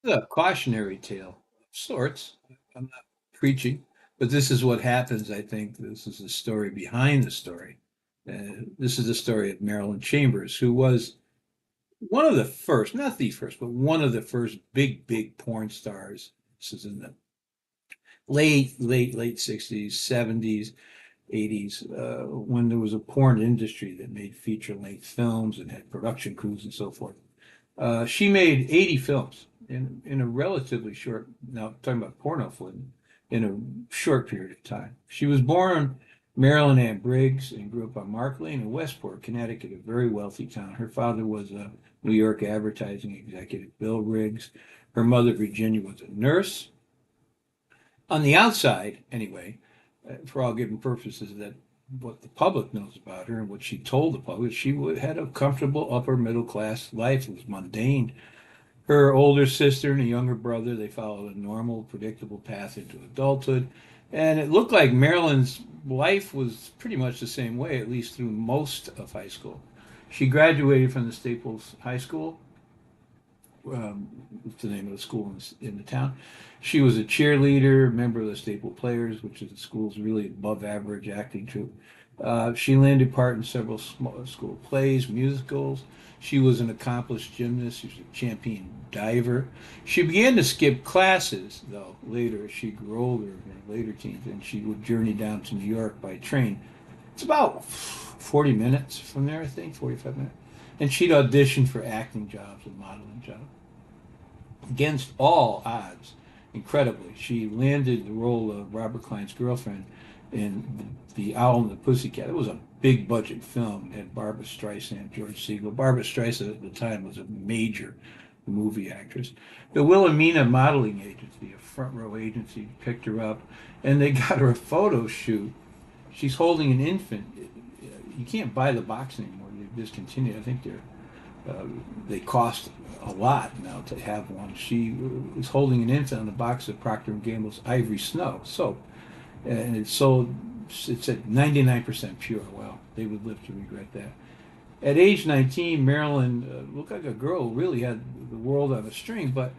A cautionary tale of sorts. I'm not preaching, but this is what happens. I think this is the story behind the story. This is the story of Marilyn Chambers, who was one of the first, not the first, but one of the first big porn stars. This is in the late 60s, 70s, 80s, when there was a porn industry that made feature-length films and had production crews and so forth. She made 80 films in a relatively short, now talking about porno footage, in a short period of time. She was born Marilyn Ann Briggs and grew up on Mark Lane in Westport, Connecticut, a very wealthy town. Her father was a New York advertising executive, Bill Briggs. Her mother, Virginia, was a nurse. On the outside, anyway, for all given purposes, that what the public knows about her and what she told the public, she had a comfortable upper middle class life. It was mundane. Her older sister and a younger brother, they followed a normal, predictable path into adulthood. And it looked like Marilyn's life was pretty much the same way, at least through most of high school. She graduated from the Staples High School, what's the name of the school in the town. She was a cheerleader, member of the Staple Players, which is the school's really above average acting troupe. She landed part in several school plays, musicals. She was an accomplished gymnast. She was a champion diver. She began to skip classes, though, later as she grew older in her later teens, and she would journey down to New York by train. It's about 40 minutes from there, I think, 45 minutes. And she'd audition for acting jobs and modeling jobs. Against all odds, incredibly, she landed the role of Robert Klein's girlfriend in The Owl and the Pussycat. It was a big budget film. It had Barbra Streisand, George Segal. Barbra Streisand at the time was a major movie actress. The Wilhelmina Modeling Agency, a front row agency, picked her up and they got her a photo shoot. She's holding an infant. You can't buy the box anymore. They've discontinued. I think they cost a lot now to have one. She was holding an infant on a box of Procter and Gamble's Ivory Snow soap, and it's sold. It's at 99% pure. Well, they would live to regret that. At age 19, Marilyn looked like a girl who really had the world on a string, but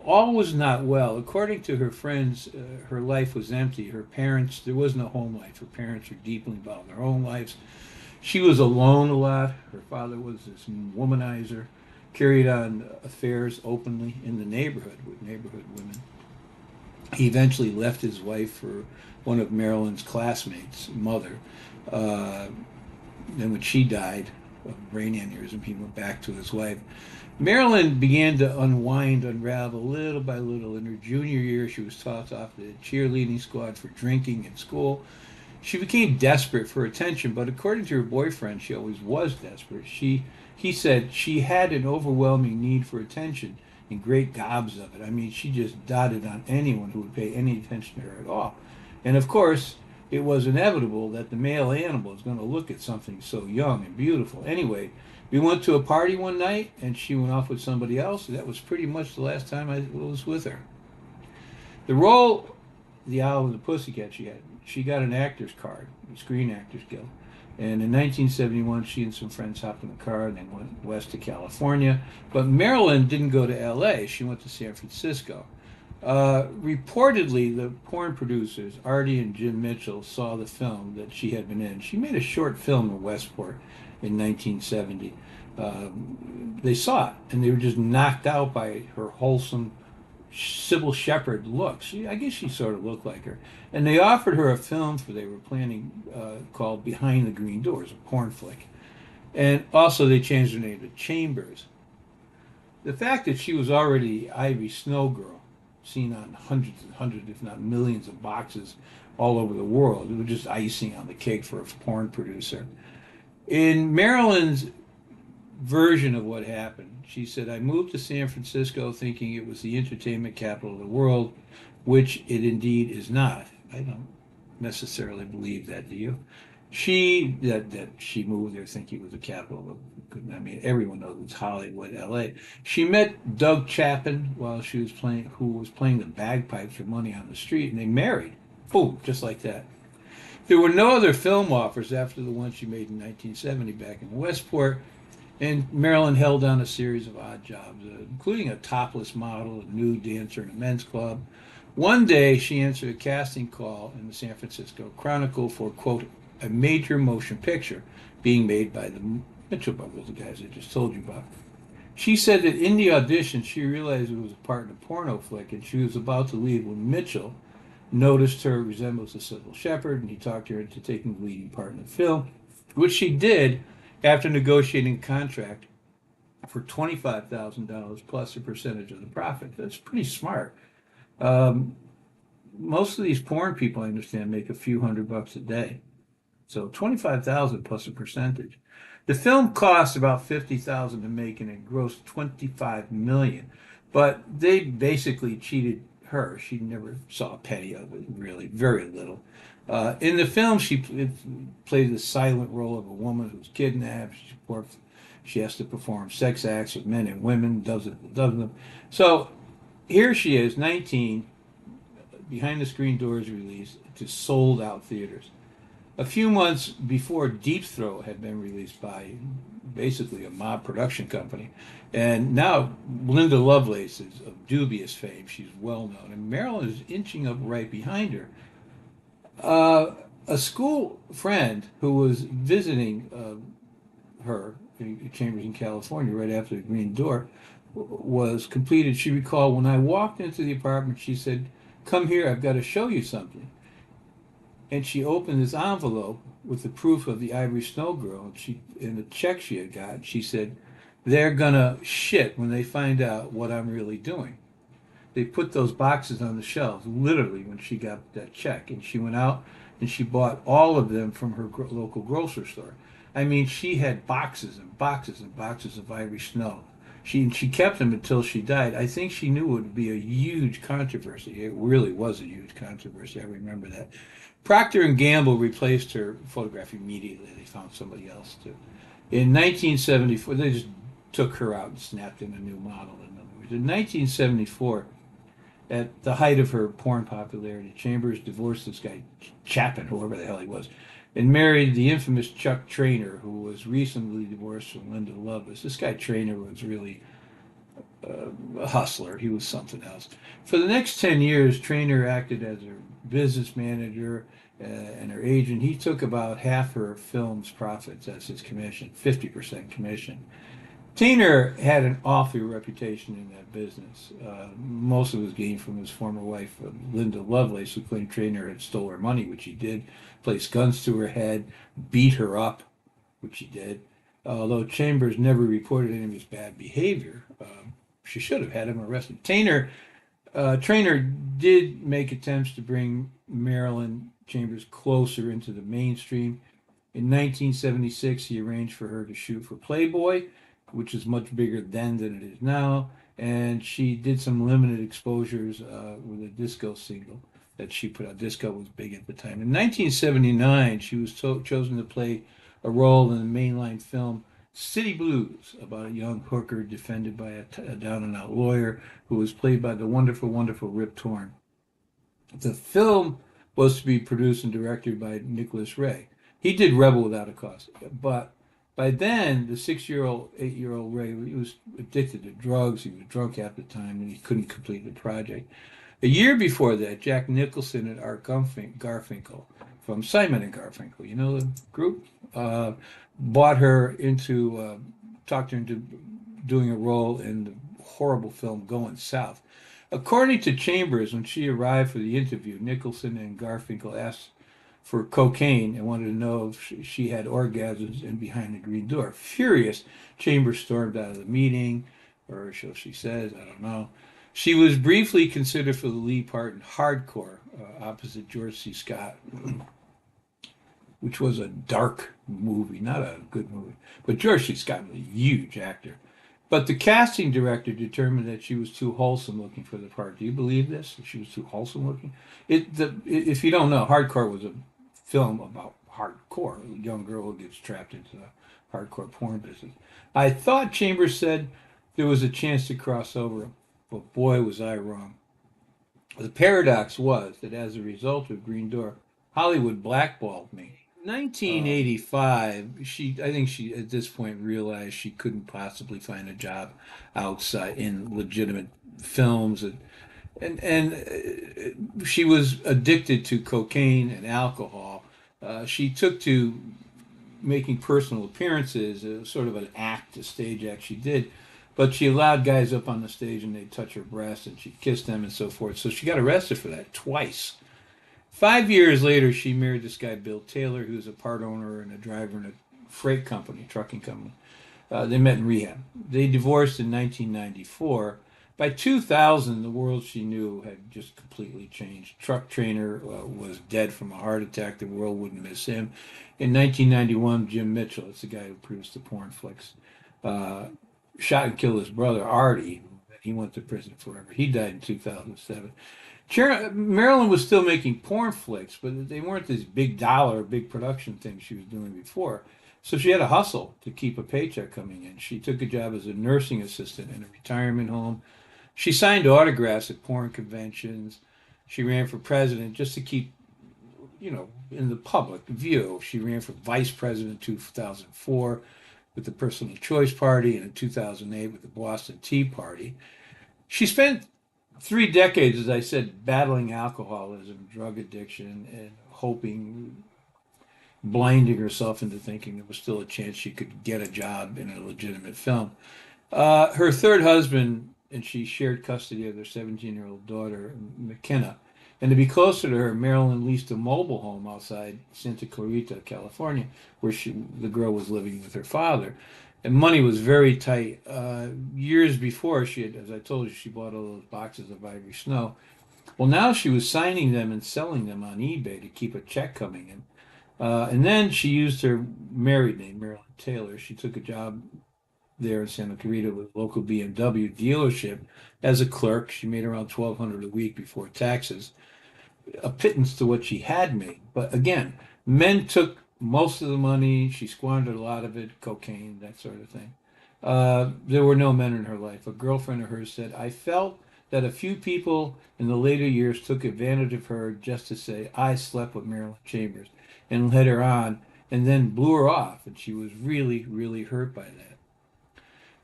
all was not well. According to her friends, her life was empty. Her parents, there was no home life. Her parents were deeply involved in their own lives. She was alone a lot. Her father was this womanizer, carried on affairs openly in the neighborhood with neighborhood women. He eventually left his wife for one of Marilyn's classmates' mother. Uh, then when she died of brain aneurysm, he went back to his wife. Marilyn began to unravel little by little. In her junior year, she was tossed off the cheerleading squad for drinking in school. She became desperate for attention, but according to her boyfriend, she always was desperate. He said she had an overwhelming need for attention and great gobs of it. I mean, she just dotted on anyone who would pay any attention to her at all. And of course, it was inevitable that the male animal is going to look at something so young and beautiful. Anyway, we went to a party one night and she went off with somebody else. That was pretty much the last time I was with her. The role, the Owl and the Pussycat, she got an actor's card, the Screen Actors Guild. And in 1971, she and some friends hopped in a car and they went west to California. But Marilyn didn't go to LA. She went to San Francisco. Reportedly, the porn producers, Artie and Jim Mitchell, saw the film that she had been in. She made a short film in Westport in 1970. They saw it, and they were just knocked out by her wholesome Sybil Shepherd look. I guess she sort of looked like her. And they offered her a film they were planning called Behind the Green Doors, a porn flick. And also they changed her name to Chambers. The fact that she was already Ivy Snow Girl, seen on hundreds and hundreds, if not millions of boxes all over the world, it was just icing on the cake for a porn producer. In Marilyn's version of what happened, she said, I moved to San Francisco thinking it was the entertainment capital of the world, which it indeed is not. I don't necessarily believe that, do you? That she moved there thinking it was the capital of, I mean, everyone knows it's Hollywood, LA. She met Doug Chapin while she was playing, who was playing the bagpipes for money on the street, and they married. Boom, just like that. There were no other film offers after the one she made in 1970 back in Westport. And Marilyn held down a series of odd jobs, including a topless model, a nude dancer in a men's club. One day, she answered a casting call in the San Francisco Chronicle for, quote, a major motion picture being made by the Mitchell brothers, the guys I just told you about. She said that in the audition, she realized it was a part in a porno flick, and she was about to leave when Mitchell noticed her resemblance to Sybil Shepherd, and he talked her into taking the leading part in the film, which she did after negotiating a contract for $25,000 plus a percentage of the profit. That's pretty smart. Um, Most of these porn people, I understand, make a few $100 a day. So 25,000 plus a percentage. The film cost about 50,000 to make and it grossed 25 million. But they basically cheated her. She never saw a penny of it, really, very little. In the film, she played the silent role of a woman who's kidnapped. She has to perform sex acts with men and women, does them. So here she is, 19, Behind the Screen Doors release to sold out theaters. A few months before Deep Throat had been released by basically a mob production company. And now Linda Lovelace is of dubious fame. She's well known. And Marilyn is inching up right behind her. A school friend who was visiting her in Chambers in California right after the Green Door was completed. She recalled, when I walked into the apartment, she said, "Come here, I've got to show you something." And she opened this envelope with the proof of the Ivory Snow Girl, and in the check she had got, she said, "They're gonna shit when they find out what I'm really doing." They put those boxes on the shelves, literally, when she got that check. And she went out and she bought all of them from her local grocery store. I mean, she had boxes and boxes and boxes of Ivory Snow. She kept them until she died. I think she knew it would be a huge controversy. It really was a huge controversy. I remember that. Procter and Gamble replaced her photograph immediately. They found somebody else to. In 1974, they just took her out and snapped in a new model. In other words, in 1974, at the height of her porn popularity, Chambers divorced this guy Chapin, whoever the hell he was, and married the infamous Chuck Traynor, who was recently divorced from Linda Lovelace. This guy Traynor was really a hustler. He was something else. For the next 10 years, Traynor acted as her business manager and her agent. He took about half her film's profits as his commission, 50% commission. Traynor had an awful reputation in that business. Most of it was gained from his former wife, Linda Lovelace, who claimed Traynor had stole her money, which he did, placed guns to her head, beat her up, which he did. Although Chambers never reported any of his bad behavior, she should have had him arrested. Traynor did make attempts to bring Marilyn Chambers closer into the mainstream. In 1976, he arranged for her to shoot for Playboy, which is much bigger then than it is now, and she did some limited exposures with a disco single that she put out. Disco was big at the time. In 1979, she was chosen to play a role in the mainline film City Blues, about a young hooker defended by a down-and-out lawyer who was played by the wonderful, wonderful Rip Torn. The film was to be produced and directed by Nicholas Ray. He did Rebel Without a Cause, but by then, the 6-year-old, 8-year-old Ray, he was addicted to drugs. He was drunk half the time, and he couldn't complete the project. A year before that, Jack Nicholson and Art Garfinkel from Simon and Garfunkel, you know the group, talked her into doing a role in the horrible film Going South. According to Chambers, when she arrived for the interview, Nicholson and Garfinkel asked for cocaine and wanted to know if she had orgasms in Behind the Green Door. Furious, Chambers stormed out of the meeting, or so she says, I don't know. She was briefly considered for the lead part in Hardcore, opposite George C. Scott, which was a dark movie, not a good movie. But George C. Scott was a huge actor. But the casting director determined that she was too wholesome looking for the part. Do you believe this? That she was too wholesome looking? If you don't know, Hardcore was a film about hardcore, a young girl who gets trapped into the hardcore porn business. I thought Chambers said there was a chance to cross over, but boy was I wrong. The paradox was that as a result of Green Door, Hollywood blackballed me. Um, 1985, I think she at this point realized she couldn't possibly find a job outside in legitimate films, and she was addicted to cocaine and alcohol. She took to making personal appearances, sort of an act, a stage act she did. But she allowed guys up on the stage and they'd touch her breast and she'd kiss them and so forth. So she got arrested for that twice. 5 years later, she married this guy, Bill Taylor, who's a part owner and a driver in a freight company, trucking company. They met in rehab. They divorced in 1994. By 2000, the world she knew had just completely changed. Truck Trainer was dead from a heart attack. The world wouldn't miss him. In 1991, Jim Mitchell, it's the guy who produced the porn flicks, uh, shot and killed his brother, Artie. He went to prison forever. He died in 2007. Marilyn was still making porn flicks, but they weren't this big dollar, big production thing she was doing before. So she had to hustle to keep a paycheck coming in. She took a job as a nursing assistant in a retirement home. She signed autographs at porn conventions. She ran for president just to keep, in the public view. She ran for vice president in 2004 with the Personal Choice Party and in 2008 with the Boston Tea Party. She spent 3 decades, as I said, battling alcoholism, drug addiction, and hoping, blinding herself into thinking there was still a chance she could get a job in a legitimate film. Her third husband and she shared custody of their 17-year-old daughter, McKenna. And to be closer to her, Marilyn leased a mobile home outside Santa Clarita, California, where the girl was living with her father. And money was very tight. Years before, she had, as I told you, she bought all those boxes of Ivory Snow. Well, now she was signing them and selling them on eBay to keep a check coming in. And then she used her married name, Marilyn Taylor. She took a job there in Santa Clarita with a local BMW dealership as a clerk. She made around 1,200 a week before taxes, a pittance to what she had made. But again, men took most of the money. She squandered a lot of it, cocaine, that sort of thing. There were no men in her life. A girlfriend of hers said, I felt that a few people in the later years took advantage of her just to say, I slept with Marilyn Chambers and led her on and then blew her off. And she was really, really hurt by that.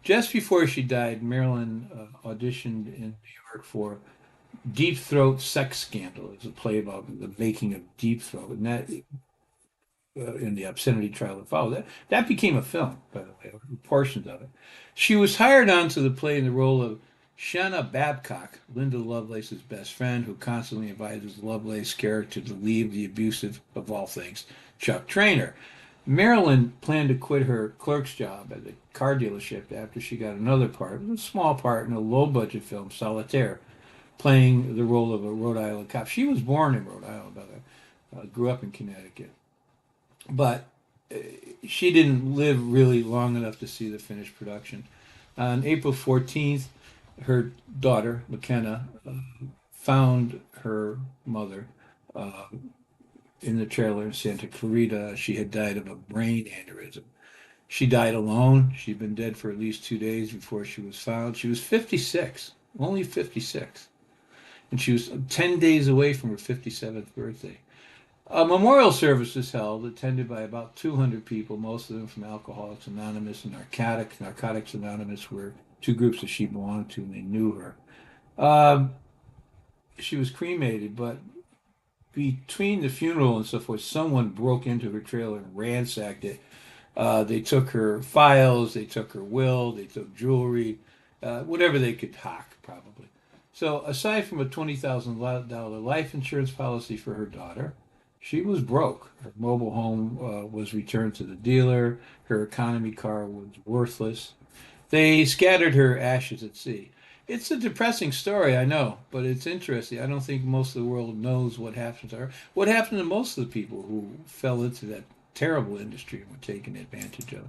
Just before she died, Marilyn auditioned in New York for Deep Throat Sex Scandal. It's a play about the making of Deep Throat, and that in the obscenity trial that followed. That became a film, by the way, or portions of it. She was hired onto the play in the role of Shanna Babcock, Linda Lovelace's best friend, who constantly advises Lovelace's character to leave the abusive, of all things, Chuck Trainer. Marilyn planned to quit her clerk's job at the car dealership after she got another part, a small part in a low-budget film, Solitaire, playing the role of a Rhode Island cop. She was born in Rhode Island, by the way, grew up in Connecticut, but she didn't live really long enough to see the finished production. On April 14th, her daughter, McKenna, found her mother uh, in the trailer in Santa Clarita. She had died of a brain aneurysm. She died alone. She'd been dead for at least 2 days before she was found. She was 56, only 56. And she was 10 days away from her 57th birthday. A memorial service was held, attended by about 200 people, most of them from Alcoholics Anonymous and Narcotics. Narcotics Anonymous were two groups that she belonged to, and they knew her. Um, she was cremated, but between the funeral and so forth, someone broke into her trailer and ransacked it. They took her files, they took her will, they took jewelry, whatever they could hock, probably. So, aside from a $20,000 life insurance policy for her daughter, she was broke. Her mobile home was returned to the dealer. Her economy car was worthless. They scattered her ashes at sea. It's a depressing story, I know, but it's interesting. I don't think most of the world knows what happened to her. What happened to most of the people who fell into that terrible industry and were taken advantage of?